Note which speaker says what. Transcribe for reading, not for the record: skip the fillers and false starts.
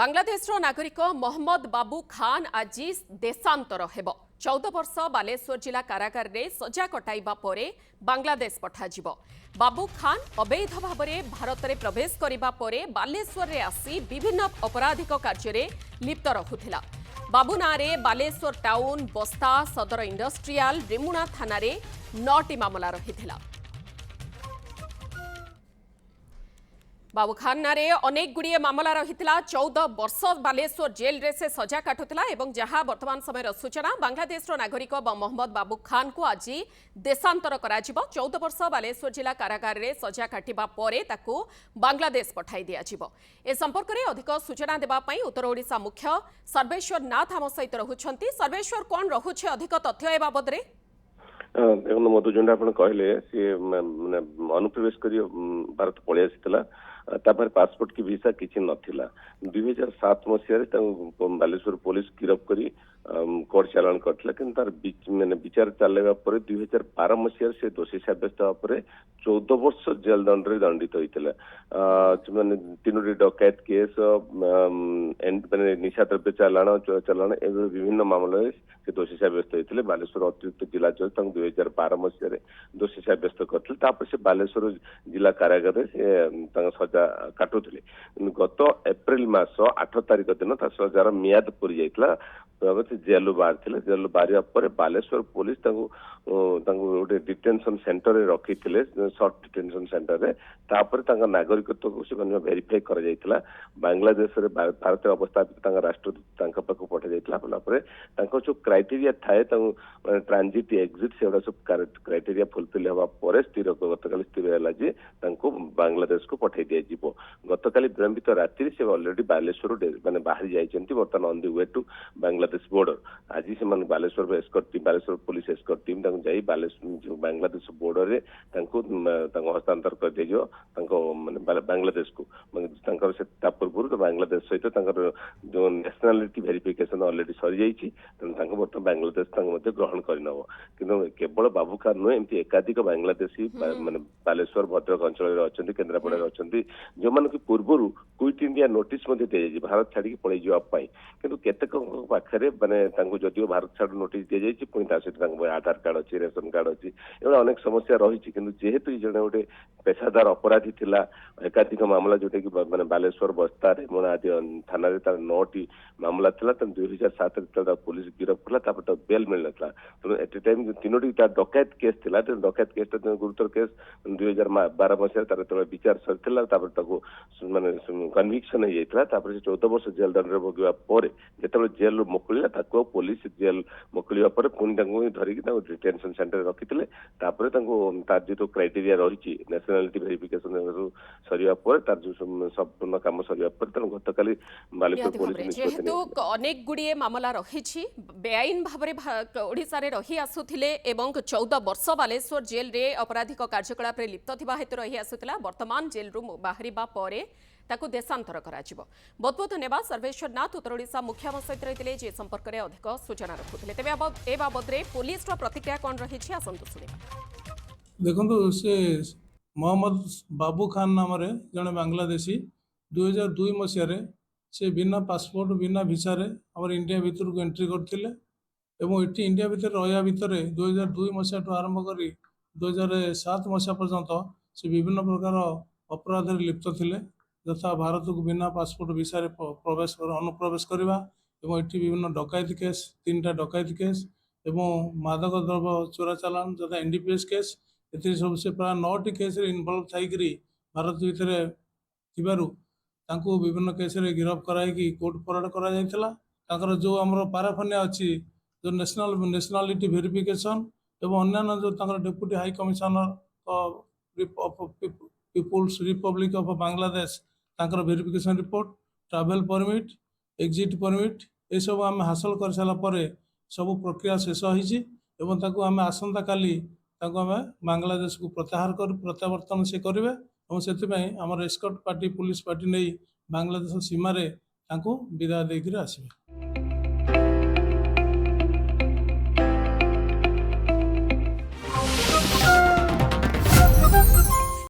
Speaker 1: बांग्लादेशर नागरिक मोहम्मद बाबू खान आज देशांतर हेब 14 वर्ष बालेश्वर जिला कारागार रे सजा कटाइबा परे बांग्लादेश पठाजिब। बाबू खान अवैध भाव में भारत में प्रवेश करिबा परे बालेश्वर रे आसी विभिन्न अपराधिक कार्य रे लिप्त रहुथिला। बाबू नारे बालेश्वर टाउन बस्ता सदर इंडस्ट्रियल रेमुणा थाना रे 9टी मामला रहिथिला। बाबू खान नारे अनेक गुड़िए मामला रहिथिला। 14 वर्ष बालेश्वर जेल रे से सजा काटुथिला एवं जहां वर्तमान समय सूचना बांग्लादेश नागरिक मोहम्मद बाबू खान को आज देशांतर कराजिबो। 14 वर्ष बालेश्वर जिला कारागार रे सजा काटिबा परे ताकू बांग्लादेश पठाई दियाजिबो। ए संपर्क रे अधिक सूचना देबा पई उत्तर ओडिशा मुख्य सर्वेश्वर नाथ आम सहित रहुछंती। सर्वेश्वर कोन रहुछे अधिक तथ्य ए बाबद रे?
Speaker 2: देखो मधु जो आप कहले सी अनुप्रवेश कर भारत पलि आसाला पासपोर्ट की वीसा किसी नथिला। 2007 मसीह बालेश्वर पुलिस गिरफ्त करी कोर्ट चालान करथिला कि तार माने विचार चलैबा परे 2012 मसीह से दोषी साब्यस्त होगा पर 14 वर्ष जेल दंड रे दंडित होइतिला। माने तीनोटी डकैत केस माने निशा द्रव्य चालान एवं विभिन्न मामला से दोषी साब्यस्त होइतिले। बालेश्वर अतिरिक्त जिला जज 2012 मसीह दोषी साब्यस्त करथिले। तापर से बालेश्वर जिला कारागार से सजा काटुथिले। गत एप्रिल मास 8 तारिख दिन सजार मियाद पूरी जाइतिला। जेल बाहर थे। जेल बाहर पर बालेश्वर पुलिस गोटे डिटेंशन सेंटर रे रखी सर्ट डिटेंशन सेंटर रे तापर नागरिकत्व को से वेरीफाई कर जाइतिला। बांग्लादेश रे भारत अवस्थापित राष्ट्रदूत पाखु पठा जाइतिला। जो क्राइटेरिया थाए ट्रांजिट एग्जिट से सब क्राइटेरिया फुलफिल होगा पर गतकाली स्थिर है बांग्लादेश को पठाई दिया। गतकाली विलंबित रात्रि से ऑलरेडी बालेश्वर माने बाहरी जाइछन्ती। वर्तमान on the way to Bangladesh border आज से Baleswar escort team Baleswar police escort team जाई बांग्लादेश बॉर्डर रे हस्तांतर कर दियो बांग्लादेश को। पूर्व बांग्लादेश सहित जो नेशनलिटी वेरिफिकेशन ऑलरेडी सरी जाइछि। बर्तमान बांग्लादेश ग्रहण करनब कि केवल बाबू खान नुहे एमती एकाधिक बांग्लादेशी माने बालेश्वर भद्रक अंचल अच्छा केन्द्रापड़ा अच्छा जो मान कि पूर्व क्विट इंडिया नोटिस दी भारत छाड़ी पलि जावाई कि केतेक पाखे माने जदिव भारत छाड़ नोटिस दी जाइए पुणी सहित आधार कार्ड अच्छी रेशन कार्ड अच्छी एवं अनेक समस्या रही कि जेहेतु जड़े गोटे पेशादार अपराधी थिला एकाधिक मामला जोटा कि माने बालेश्वर बस्ता रेमुणा आदि थाना तार 9टी मामला था। 2007 पुलिस गिरफ्त कला बेल मिल ना तेणु एट टाइम 3टी डकैत केस था। डकैत केस गुरुतर केस 2012 मसीह तार विचार सर माने कन्विक्शन हो 14 वर्ष जेल दंड भोगवा पर जो जेल मुकुला पुलिस जेल मुकुला पुणी धरिकी डिटेंशन सेंटर रखी जो क्राइटेरिया रही नेशनलिटी वेरिफिकेशन सरिया पर जो संपूर्ण काम सरिया पर गतकाली बालेश्वर पुलिस
Speaker 1: जेहेतु अनेक गुड़िए मामला रही बेआईन भाव ओडिशा रे रही आसुथिले एवं 14 वर्ष बालेश्वर जेल रे आपराधिक कार्यकलाप रे लिप्त थिबा हेतु रही आसुथिला। वर्तमान जेल रु बाहरिबा परे ताकू देशांतर कराजिबो। बहुत बहुत धन्यवाद सर्वेश्वर नाथ उत्तर ओडिशा मुख्य सहित रही जे संपर्क में अधिक सूचना रखुले। तेज ए बाबद पुलिस प्रतिक्रिया कौन रही आसतु शुणा।
Speaker 3: देखो से मोहम्मद बाबू खान नाम जड़े बांग्लादेशी 2002 मसीह से बिना पासपोर्ट बिना भिसा आम इंडिया भितर को एंट्री करते ये इंडिया भितर रहा भितर 2002 मसीह आरंभ कर 2007 मसीहा पर्यंत से विभिन्न प्रकार अपराध लिप्त थे। यथा भारत को बिना पासपोर्ट भिसा प्रवेश अनुप्रवेश करवा ये विभिन्न डकैती केस 3टा डकैती केस एवं मादक द्रव्य चोरा चालान तथा एनडीपीएस केस ये सब से प्राय 9टी केस इनवल्व थी भारत भितर विभिन्न केस गिरफ्त कराई कोर्ट फरवर्ड करा जो आम पाराफानिया अच्छी जो नेशनलिटी वेरिफिकेशन एवं अन्य जो deputy high commissioner people's republic of Bangladesh verification report travel permit exit permit ये सब आम हासिल कर सारापर सब प्रक्रिया शेष हो आम आसंता काली आम बांग्लादेश को प्रत्यावर्तन से करेंगे और से आम एस्कॉर्ट पार्टी पुलिस पार्टी नहीं बांग्लादेश सीमार विदाय देकर आसवे।